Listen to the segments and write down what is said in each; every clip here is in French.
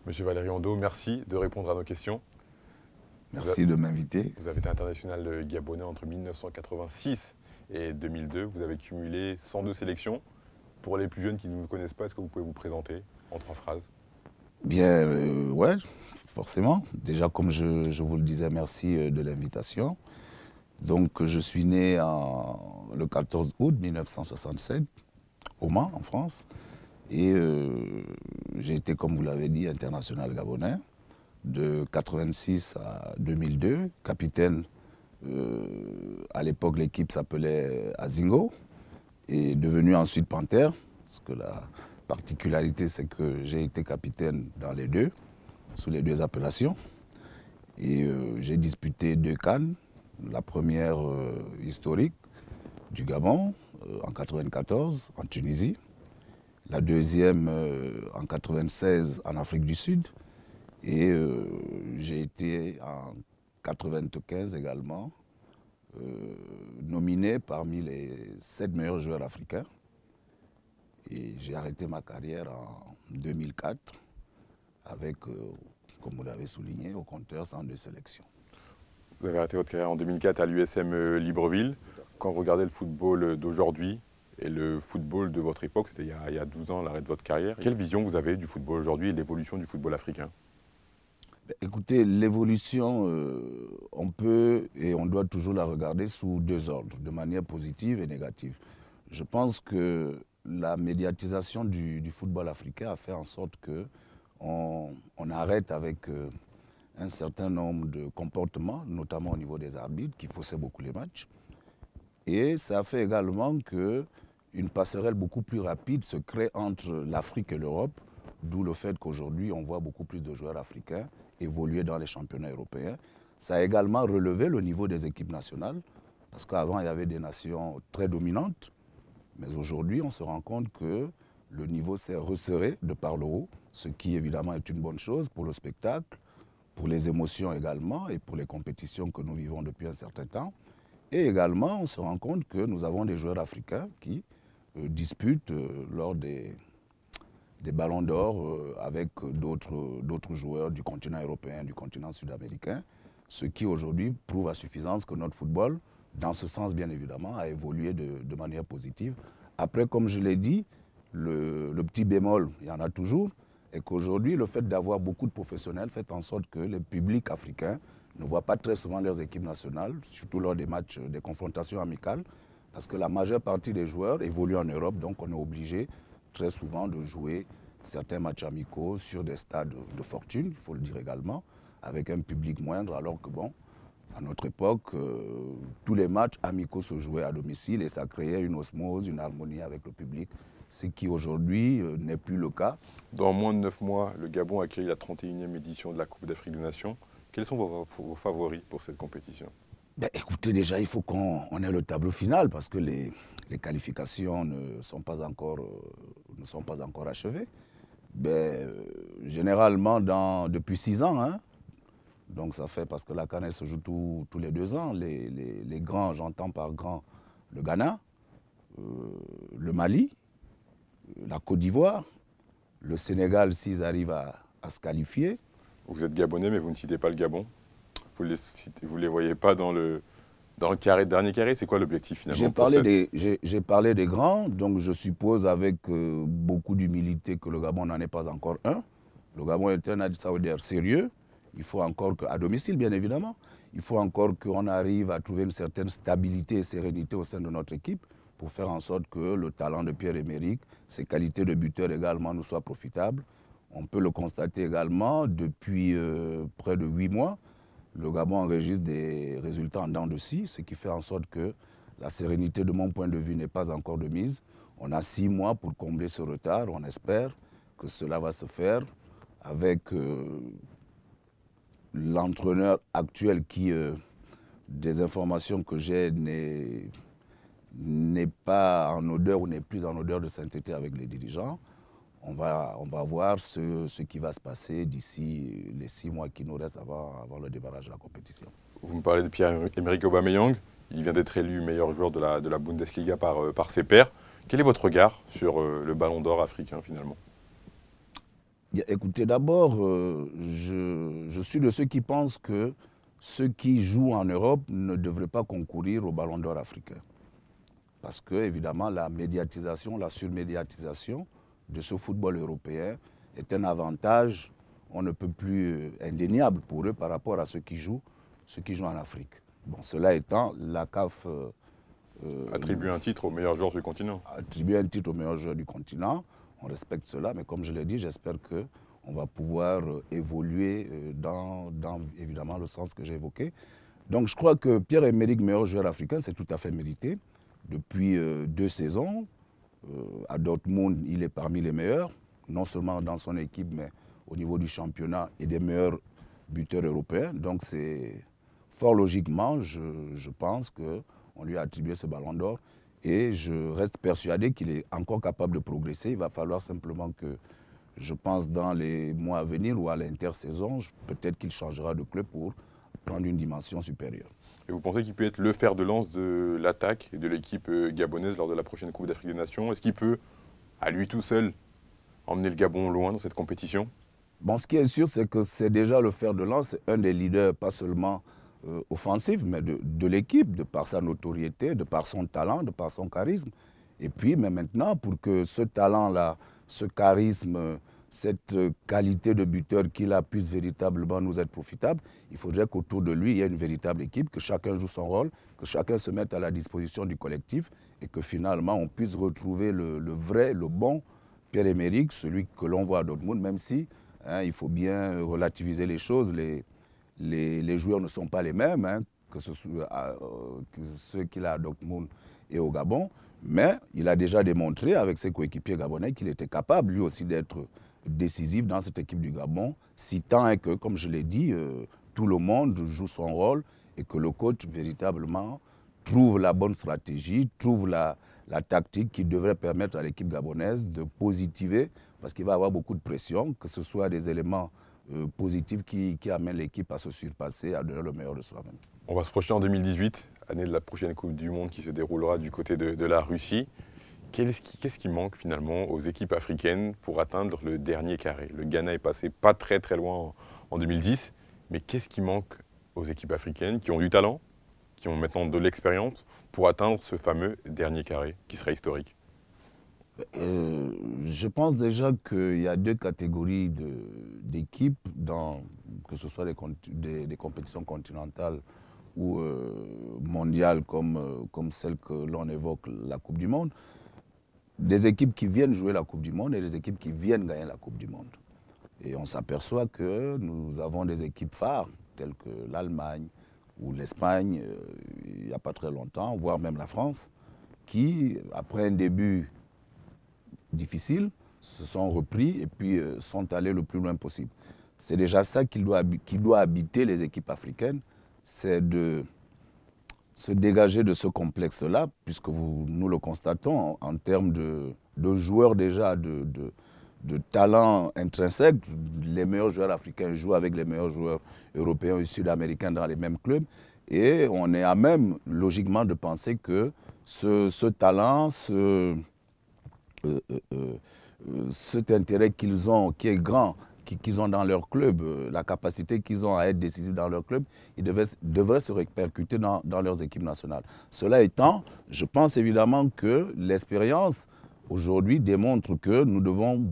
Monsieur Valérie Ondo, merci de répondre à nos questions. Merci de m'inviter. Vous avez été international gabonais entre 1986 et 2002. Vous avez cumulé 102 sélections. Pour les plus jeunes qui ne vous connaissent pas, est-ce que vous pouvez vous présenter en 3 phrases? Bien, ouais, forcément. Déjà, comme je vous le disais, merci de l'invitation. Donc, je suis né le 14 août 1967, au Mans, en France. Et j'ai été, comme vous l'avez dit, international gabonais de 86 à 2002, capitaine. À l'époque, l'équipe s'appelait Azingo et devenu ensuite Panthère, parce que la particularité, c'est que j'ai été capitaine dans les deux, sous les deux appellations. Et j'ai disputé 2 CAN, la première historique du Gabon en 94 en Tunisie, la deuxième en 96 en Afrique du Sud, et j'ai été en 95 également nominé parmi les 7 meilleurs joueurs africains. Et j'ai arrêté ma carrière en 2004 avec, comme vous l'avez souligné, au compteur 102 sélections. Vous avez arrêté votre carrière en 2004 à l'USM Libreville. Quand vous regardez le football d'aujourd'hui et le football de votre époque, c'était il y a 12 ans l'arrêt de votre carrière, quelle vision vous avez du football aujourd'hui et de l'évolution du football africain? Écoutez, l'évolution, on peut et on doit toujours la regarder sous 2 ordres, de manière positive et négative. Je pense que la médiatisation du football africain a fait en sorte qu'on arrête avec un certain nombre de comportements, notamment au niveau des arbitres, qui faussaient beaucoup les matchs. Et ça a fait également qu'une passerelle beaucoup plus rapide se crée entre l'Afrique et l'Europe, d'où le fait qu'aujourd'hui, on voit beaucoup plus de joueurs africains évoluer dans les championnats européens. Ça a également relevé le niveau des équipes nationales, parce qu'avant, il y avait des nations très dominantes, mais aujourd'hui, on se rend compte que le niveau s'est resserré de par le haut, ce qui évidemment est une bonne chose pour le spectacle, pour les émotions également et pour les compétitions que nous vivons depuis un certain temps. Et également, on se rend compte que nous avons des joueurs africains qui disputent lors des ballons d'or avec d'autres joueurs du continent européen, du continent sud-américain, ce qui aujourd'hui prouve à suffisance que notre football, dans ce sens bien évidemment, a évolué de manière positive. Après, comme je l'ai dit, le petit bémol, il y en a toujours, et qu'aujourd'hui, le fait d'avoir beaucoup de professionnels fait en sorte que les publics africains ne voient pas très souvent leurs équipes nationales, surtout lors des matchs, des confrontations amicales, parce que la majeure partie des joueurs évoluent en Europe, donc on est obligé très souvent de jouer certains matchs amicaux sur des stades de fortune, il faut le dire également, avec un public moindre, alors que bon, à notre époque, tous les matchs amicaux se jouaient à domicile et ça créait une osmose, une harmonie avec le public, ce qui aujourd'hui n'est plus le cas. Dans moins de 9 mois, le Gabon accueille la 31e édition de la Coupe d'Afrique des Nations. Quels sont vos favoris pour cette compétition? Ben, écoutez, déjà, il faut qu'on ait le tableau final parce que les qualifications ne sont pas encore achevées. Ben, généralement, depuis 6 ans, hein, donc ça fait parce que la CAN se joue tous les 2 ans. Les grands, j'entends par grand le Ghana, le Mali, la Côte d'Ivoire, le Sénégal s'ils arrivent à se qualifier. Vous êtes gabonais, mais vous ne citez pas le Gabon. Vous ne les voyez pas dans le dernier carré. C'est quoi l'objectif finalement? J'ai parlé des grands, donc je suppose avec beaucoup d'humilité que le Gabon n'en est pas encore un. Le Gabon est un outsider sérieux. Il faut encore qu'à domicile, bien évidemment, il faut encore qu'on arrive à trouver une certaine stabilité et sérénité au sein de notre équipe pour faire en sorte que le talent de Pierre-Emerick, ses qualités de buteur également nous soient profitables. On peut le constater également depuis près de 8 mois. Le Gabon enregistre des résultats en dents de scie, ce qui fait en sorte que la sérénité, de mon point de vue, n'est pas encore de mise. On a 6 mois pour combler ce retard. On espère que cela va se faire avec l'entraîneur actuel qui, des informations que j'ai, n'est pas en odeur ou n'est plus en odeur de sainteté avec les dirigeants. On va voir ce qui va se passer d'ici les 6 mois qui nous restent avant le démarrage de la compétition. Vous me parlez de Pierre-Emerick Aubameyang. Il vient d'être élu meilleur joueur de la Bundesliga par ses pairs. Quel est votre regard sur le ballon d'or africain finalement? Écoutez, d'abord, je suis de ceux qui pensent que ceux qui jouent en Europe ne devraient pas concourir au Ballon d'Or africain. Parce que, évidemment, la médiatisation, la surmédiatisation de ce football européen est un avantage, on ne peut plus indéniable pour eux par rapport à ceux qui jouent en Afrique. Bon, cela étant, la CAF Attribuer un titre au meilleur joueur du continent. attribuer un titre au meilleur joueur du continent, on respecte cela, mais comme je l'ai dit, j'espère qu'on va pouvoir évoluer dans évidemment le sens que j'ai évoqué. Donc je crois que Pierre-Emerick, meilleur joueur africain, c'est tout à fait mérité. Depuis 2 saisons, à Dortmund, il est parmi les meilleurs, non seulement dans son équipe, mais au niveau du championnat et des meilleurs buteurs européens. Donc c'est fort logiquement, je pense qu'on lui a attribué ce ballon d'or. Et je reste persuadé qu'il est encore capable de progresser. Il va falloir simplement que, je pense, dans les mois à venir ou à l'intersaison, peut-être qu'il changera de club pour prendre une dimension supérieure. Et vous pensez qu'il peut être le fer de lance de l'attaque et de l'équipe gabonaise lors de la prochaine Coupe d'Afrique des Nations? Est-ce qu'il peut, à lui tout seul, emmener le Gabon loin dans cette compétition? Bon, ce qui est sûr, c'est que c'est déjà le fer de lance, c'est un des leaders, pas seulement offensif, mais de l'équipe, de par sa notoriété, de par son talent, de par son charisme. Et puis, mais maintenant, pour que ce talent-là, ce charisme, cette qualité de buteur qu'il a puisse véritablement nous être profitable, il faudrait qu'autour de lui, il y ait une véritable équipe, que chacun joue son rôle, que chacun se mette à la disposition du collectif et que finalement, on puisse retrouver le vrai, le bon Pierre-Emerick, celui que l'on voit à Dortmund, même si il faut bien relativiser les choses. Les joueurs ne sont pas les mêmes, que ce soit que ceux qu'il a à Dortmund et au Gabon, mais il a déjà démontré avec ses coéquipiers gabonais qu'il était capable lui aussi d'être décisif dans cette équipe du Gabon, si tant est que, comme je l'ai dit, tout le monde joue son rôle et que le coach véritablement trouve la bonne stratégie, trouve la tactique qui devrait permettre à l'équipe gabonaise de positiver, parce qu'il va y avoir beaucoup de pression, que ce soit des éléments positifs qui amènent l'équipe à se surpasser, à donner le meilleur de soi-même. On va se projeter en 2018, année de la prochaine Coupe du Monde qui se déroulera du côté de la Russie. Qu'est-ce qui manque finalement aux équipes africaines pour atteindre le dernier carré? Le Ghana est passé pas très loin en 2010, mais qu'est-ce qui manque aux équipes africaines qui ont du talent, qui ont maintenant de l'expérience pour atteindre ce fameux dernier carré qui sera historique? Je pense déjà qu'il y a 2 catégories d'équipes, que ce soit des compétitions continentales ou mondiales comme celle que l'on évoque, la Coupe du Monde. Des équipes qui viennent jouer la Coupe du Monde et des équipes qui viennent gagner la Coupe du Monde. Et on s'aperçoit que nous avons des équipes phares, telles que l'Allemagne ou l'Espagne, il n'y a pas très longtemps, voire même la France, qui, après un début difficiles, se sont repris et puis sont allés le plus loin possible. C'est déjà ça qui doit habiter les équipes africaines, c'est de se dégager de ce complexe-là, puisque nous le constatons en termes de joueurs déjà, de talent intrinsèque. Les meilleurs joueurs africains jouent avec les meilleurs joueurs européens et sud-américains dans les mêmes clubs. Et on est à même, logiquement, de penser que ce talent, cet intérêt qu'ils ont, qui est grand, qu'ils ont dans leur club, la capacité qu'ils ont à être décisifs dans leur club, ils devraient se répercuter dans leurs équipes nationales. Cela étant, je pense évidemment que l'expérience aujourd'hui démontre que nous devons,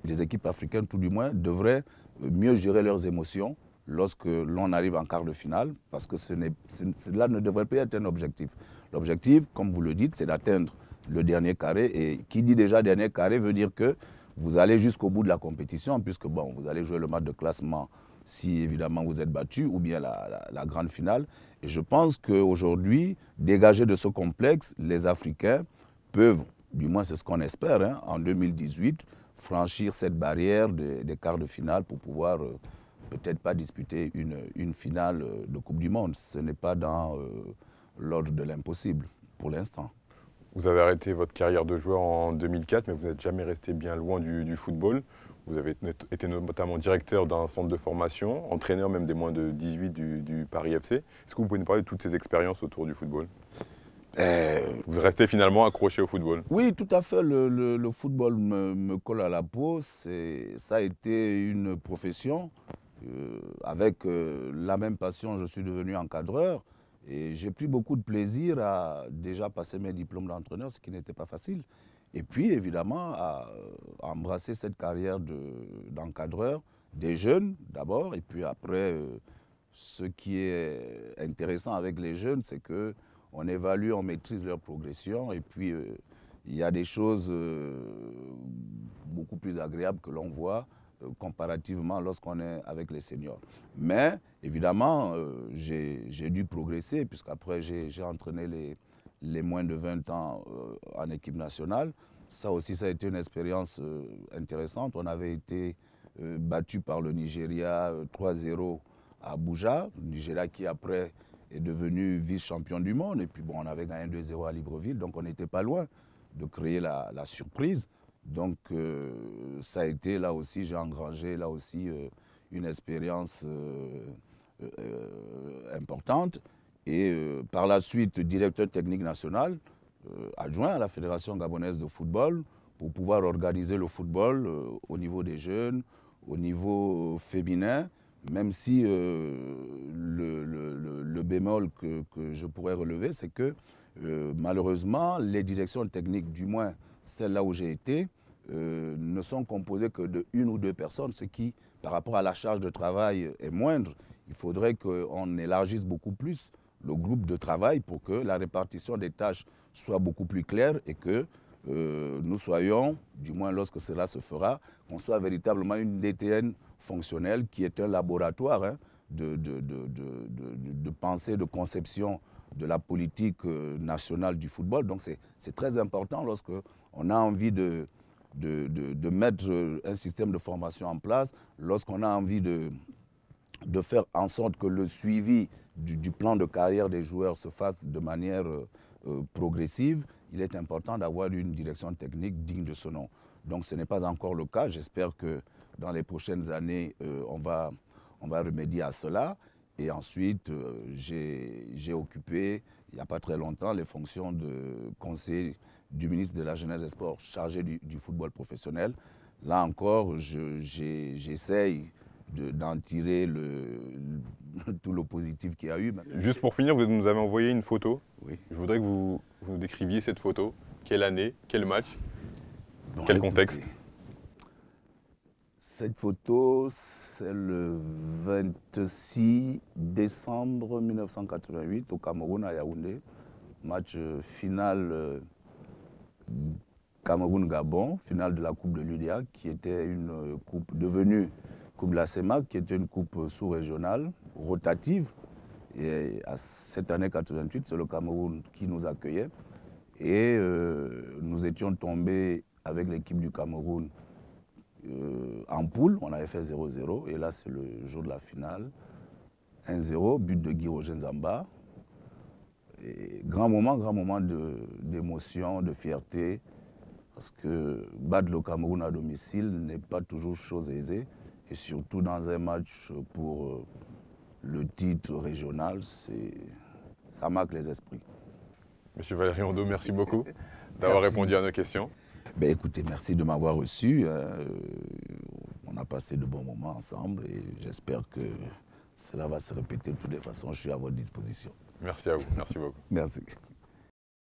les équipes africaines tout du moins, devraient mieux gérer leurs émotions lorsque l'on arrive en quart de finale, parce que cela ne devrait pas être un objectif. L'objectif, comme vous le dites, c'est d'atteindre le dernier carré. Et qui dit déjà dernier carré veut dire que vous allez jusqu'au bout de la compétition, puisque bon, vous allez jouer le match de classement si évidemment vous êtes battu, ou bien la grande finale. Et je pense qu'aujourd'hui, dégagés de ce complexe, les Africains peuvent, du moins c'est ce qu'on espère, en 2018, franchir cette barrière des quarts de finale pour pouvoir peut-être pas disputer une finale de Coupe du Monde. Ce n'est pas dans l'ordre de l'impossible pour l'instant. Vous avez arrêté votre carrière de joueur en 2004, mais vous n'êtes jamais resté bien loin du football. Vous avez été notamment directeur d'un centre de formation, entraîneur même des moins de 18 du Paris FC. Est-ce que vous pouvez nous parler de toutes ces expériences autour du football? Vous restez finalement accroché au football? Oui, tout à fait. Le football me colle à la peau. Ça a été une profession. Avec la même passion, je suis devenu encadreur. Et j'ai pris beaucoup de plaisir à déjà passer mes diplômes d'entraîneur, ce qui n'était pas facile. Et puis, évidemment, à embrasser cette carrière d'encadreur des jeunes d'abord. Et puis après, ce qui est intéressant avec les jeunes, c'est que on évalue, on maîtrise leur progression et puis il y a des choses beaucoup plus agréables que l'on voit comparativement lorsqu'on est avec les seniors. Mais évidemment, j'ai dû progresser puisqu'après j'ai entraîné les moins de 20 ans en équipe nationale. Ça aussi, ça a été une expérience intéressante. On avait été battu par le Nigeria 3-0 à Abuja, le Nigeria qui après est devenu vice-champion du monde. Et puis bon, on avait gagné 2-0 à Libreville, donc on n'était pas loin de créer la surprise. Donc ça a été là aussi, j'ai engrangé là aussi une expérience importante. Et par la suite, directeur technique national, adjoint à la Fédération gabonaise de football, pour pouvoir organiser le football au niveau des jeunes, au niveau féminin, même si le bémol que je pourrais relever, c'est que malheureusement, les directions techniques, du moins celles-là où j'ai été, ne sont composées que de 1 ou 2 personnes, ce qui, par rapport à la charge de travail, est moindre. Il faudrait qu'on élargisse beaucoup plus le groupe de travail pour que la répartition des tâches soit beaucoup plus claire et que nous soyons, du moins lorsque cela se fera, qu'on soit véritablement une DTN fonctionnelle qui est un laboratoire de pensée, de conception de la politique nationale du football. Donc c'est très important lorsque on a envie de mettre un système de formation en place, lorsqu'on a envie de faire en sorte que le suivi du plan de carrière des joueurs se fasse de manière progressive, il est important d'avoir une direction technique digne de ce nom. Donc ce n'est pas encore le cas. J'espère que dans les prochaines années, on va remédier à cela. Et ensuite, j'ai occupé, il n'y a pas très longtemps, les fonctions de conseiller du ministre de la Jeunesse et des Sports chargé du football professionnel. Là encore, j'essaye d'en tirer tout le positif qu'il y a eu. Juste pour finir, vous nous avez envoyé une photo. Oui. Je voudrais que vous décriviez cette photo. Quelle année, quel match, Bon, quel écoutez, contexte? Cette photo, c'est le 26 décembre 1988 au Cameroun, à Yaoundé. Match final Cameroun-Gabon, finale de la Coupe de l'UDA, qui était une coupe devenue Coupe de la CEMAC, qui était une coupe sous-régionale, rotative. Et à cette année 88, c'est le Cameroun qui nous accueillait. Et nous étions tombés avec l'équipe du Cameroun en poule. On avait fait 0-0. Et là, c'est le jour de la finale. 1-0, but de Guy Roger Nzamba. Et grand moment d'émotion, de fierté. Parce que battre le Cameroun à domicile n'est pas toujours chose aisée. Et surtout dans un match pour le titre régional, ça marque les esprits. Monsieur Valérie Rondeau, merci beaucoup d'avoir répondu à nos questions. Ben, écoutez, merci de m'avoir reçu. On a passé de bons moments ensemble et j'espère que cela va se répéter de toutes les façons. Je suis à votre disposition. Merci à vous, merci beaucoup. Merci.